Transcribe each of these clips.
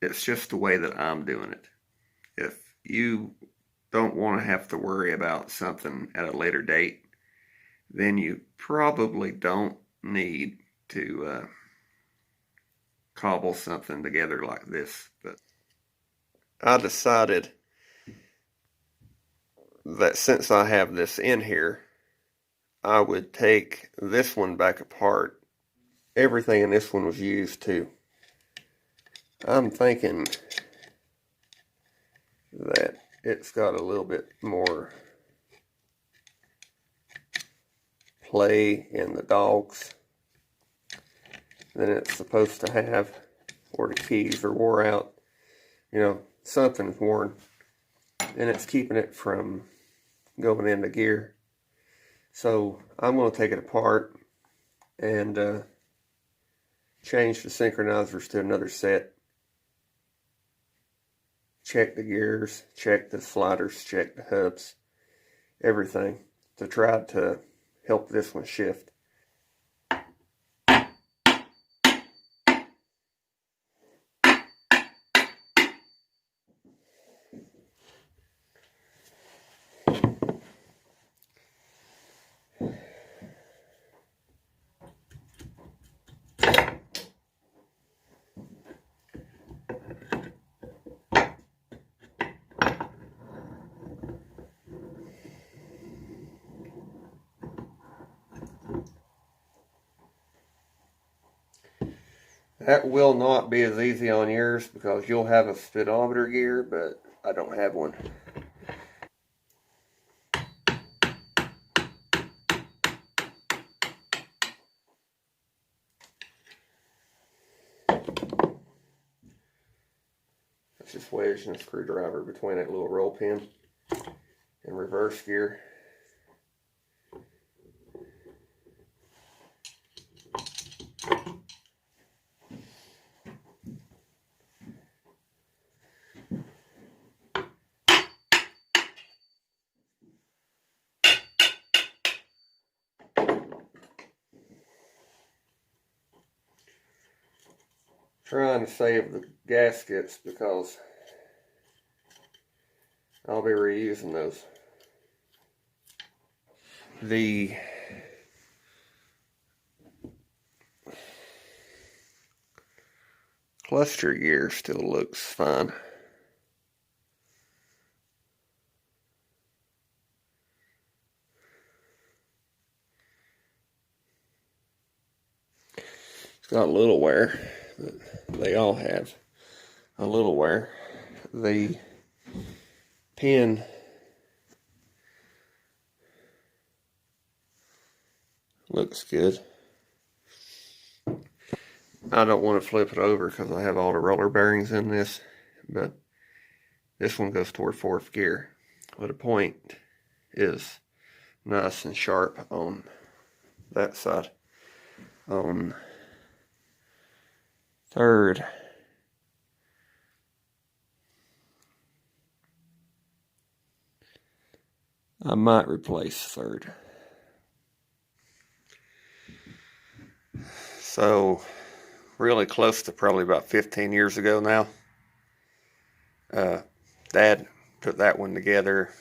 It's just the way that I'm doing it. If you don't want to have to worry about something at a later date, then you probably don't need to cobble something together like this. But I decided that since I have this in here, I would take this one back apart. Everything in this one was used too. I'm thinking that it's got a little bit more play in the dogs than it's supposed to have, or the keys are wore out. You know, something's worn, and it's keeping it from going into gear. So I'm going to take it apart and change the synchronizers to another set. Check the gears, check the sliders, check the hubs, everything to try to help this one shift. That will not be as easy on yours because you'll have a speedometer gear, but I don't have one. It's just wedging a screwdriver between that little roll pin and reverse gear. Trying to save the gaskets because I'll be reusing those. The cluster gear still looks fine. It's got a little wear, but they all have a little wear. The pin looks good. I don't want to flip it over because I have all the roller bearings in this, but this one goes toward fourth gear. Well, the point is nice and sharp on that side. On third, I might replace third. So really close to probably about 15 years ago now, Dad put that one together.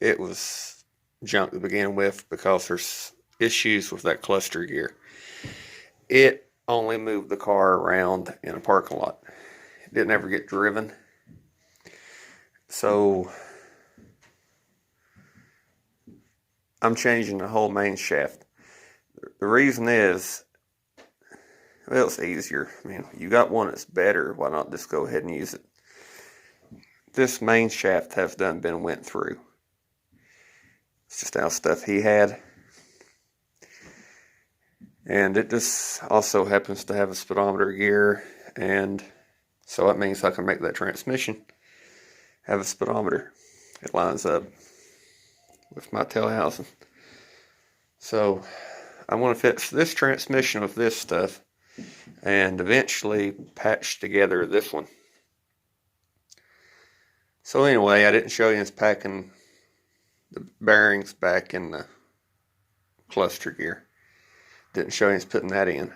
It was junk to begin with because there's issues with that cluster gear. It only moved the car around in a parking lot. It didn't ever get driven. So I'm changing the whole main shaft. The reason is, well, it's easier. I mean, you got one that's better, why not just go ahead and use it? This main shaft has been went through. It's just how stuff he had. And it just also happens to have a speedometer gear, and so that means I can make that transmission have a speedometer. It lines up with my tail housing. So I'm going to fix this transmission with this stuff and eventually patch together this one. So anyway, I didn't show you packing the bearings back in the cluster gear. Didn't show you putting that in.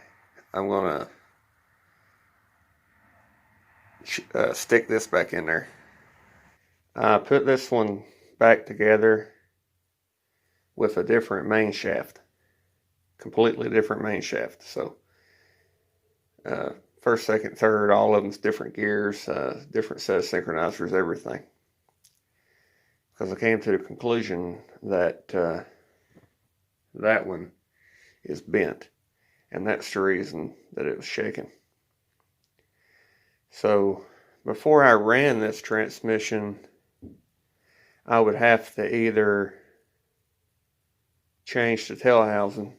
I'm going to stick this back in there. I put this one back together with a different main shaft, completely different main shaft. So first, second, third, all of them's different gears, different set of synchronizers, everything. Because I came to the conclusion that that one is bent, and that's the reason that it was shaking. So before I ran this transmission, I would have to either change the tail housing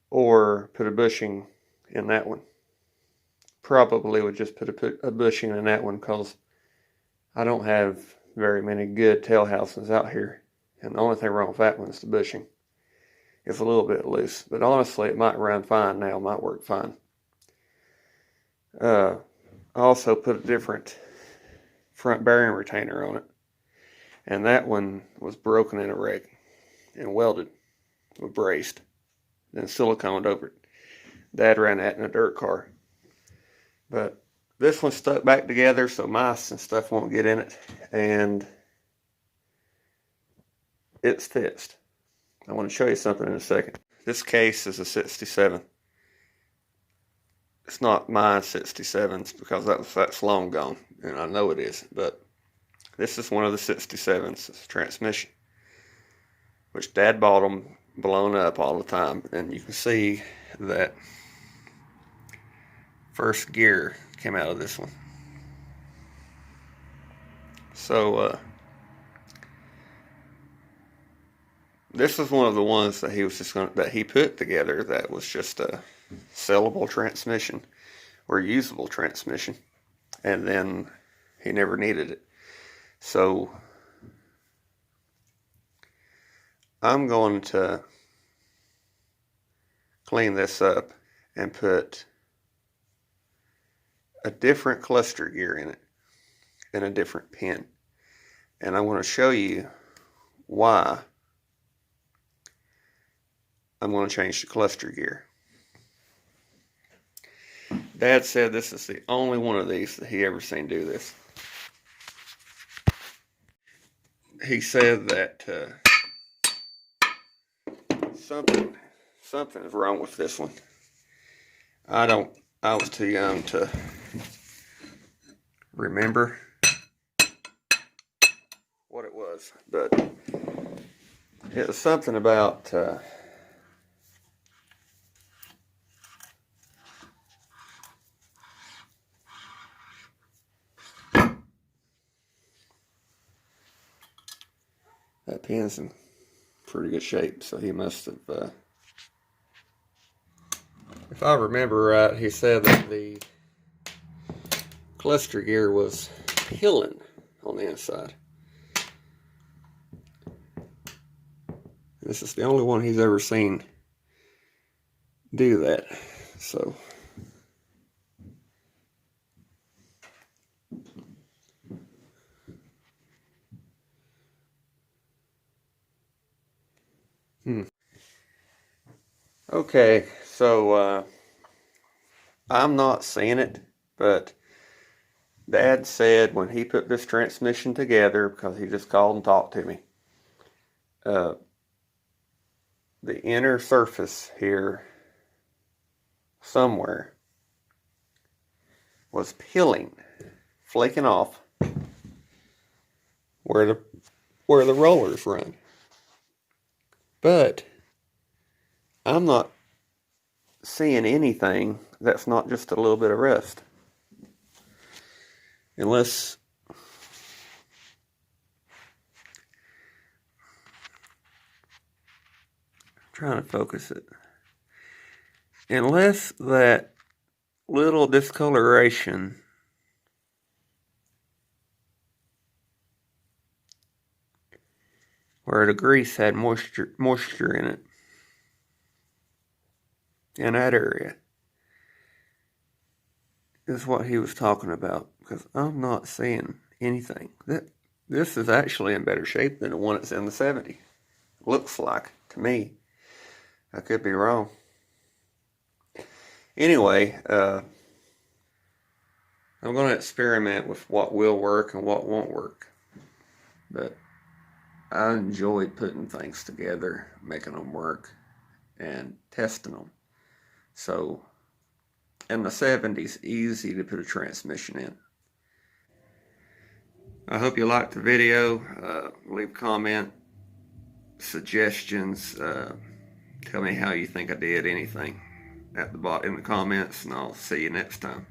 or put a bushing in that one. Probably would just put a bushing in that one because I don't have very many good tail housings out here. And the only thing wrong with that one is the bushing. It's a little bit loose, but honestly it might run fine now, might work fine. I also put a different front bearing retainer on it, and that one was broken in a wreck and welded with braced, then siliconed over it. Dad ran that in a dirt car, but this one stuck back together so mice and stuff won't get in it, and it's fixed. I want to show you something in a second. This case is a 67. It's not my 67s because that's long gone, and I know it is, but this is one of the 67s. It's a transmission, which Dad bought them blown up all the time, and you can see that first gear came out of this one. So this is one of the ones that he put together that was just a sellable transmission or usable transmission, and then he never needed it. So I'm going to clean this up and put a different cluster gear in it and a different pin, and I want to show you why I'm going to change the cluster gear. Dad said this is the only one of these that he ever seen do this. He said that something is wrong with this one. I was too young to remember what it was, but it was something about that pin's in pretty good shape, so he must have, if I remember right, he said that the cluster gear was peeling on the inside. This is the only one he's ever seen do that, so. Okay, so I'm not seeing it, but Dad said when he put this transmission together, because he just called and talked to me, the inner surface here somewhere was peeling, flaking off where the rollers run. But I'm not seeing anything that's not just a little bit of rust. Unless I'm trying to focus it. Unless that little discoloration where the grease had moisture in it, in that area, is what he was talking about, because I'm not seeing anything. This is actually in better shape than the one that's in the 70. Looks like, to me. I could be wrong. Anyway, I'm going to experiment with what will work and what won't work. But I enjoy putting things together, making them work, and testing them. So, in the 70's, easy to put a transmission in. I hope you liked the video. Leave a comment, suggestions, tell me how you think I did anything at the bottom in the comments, and I'll see you next time.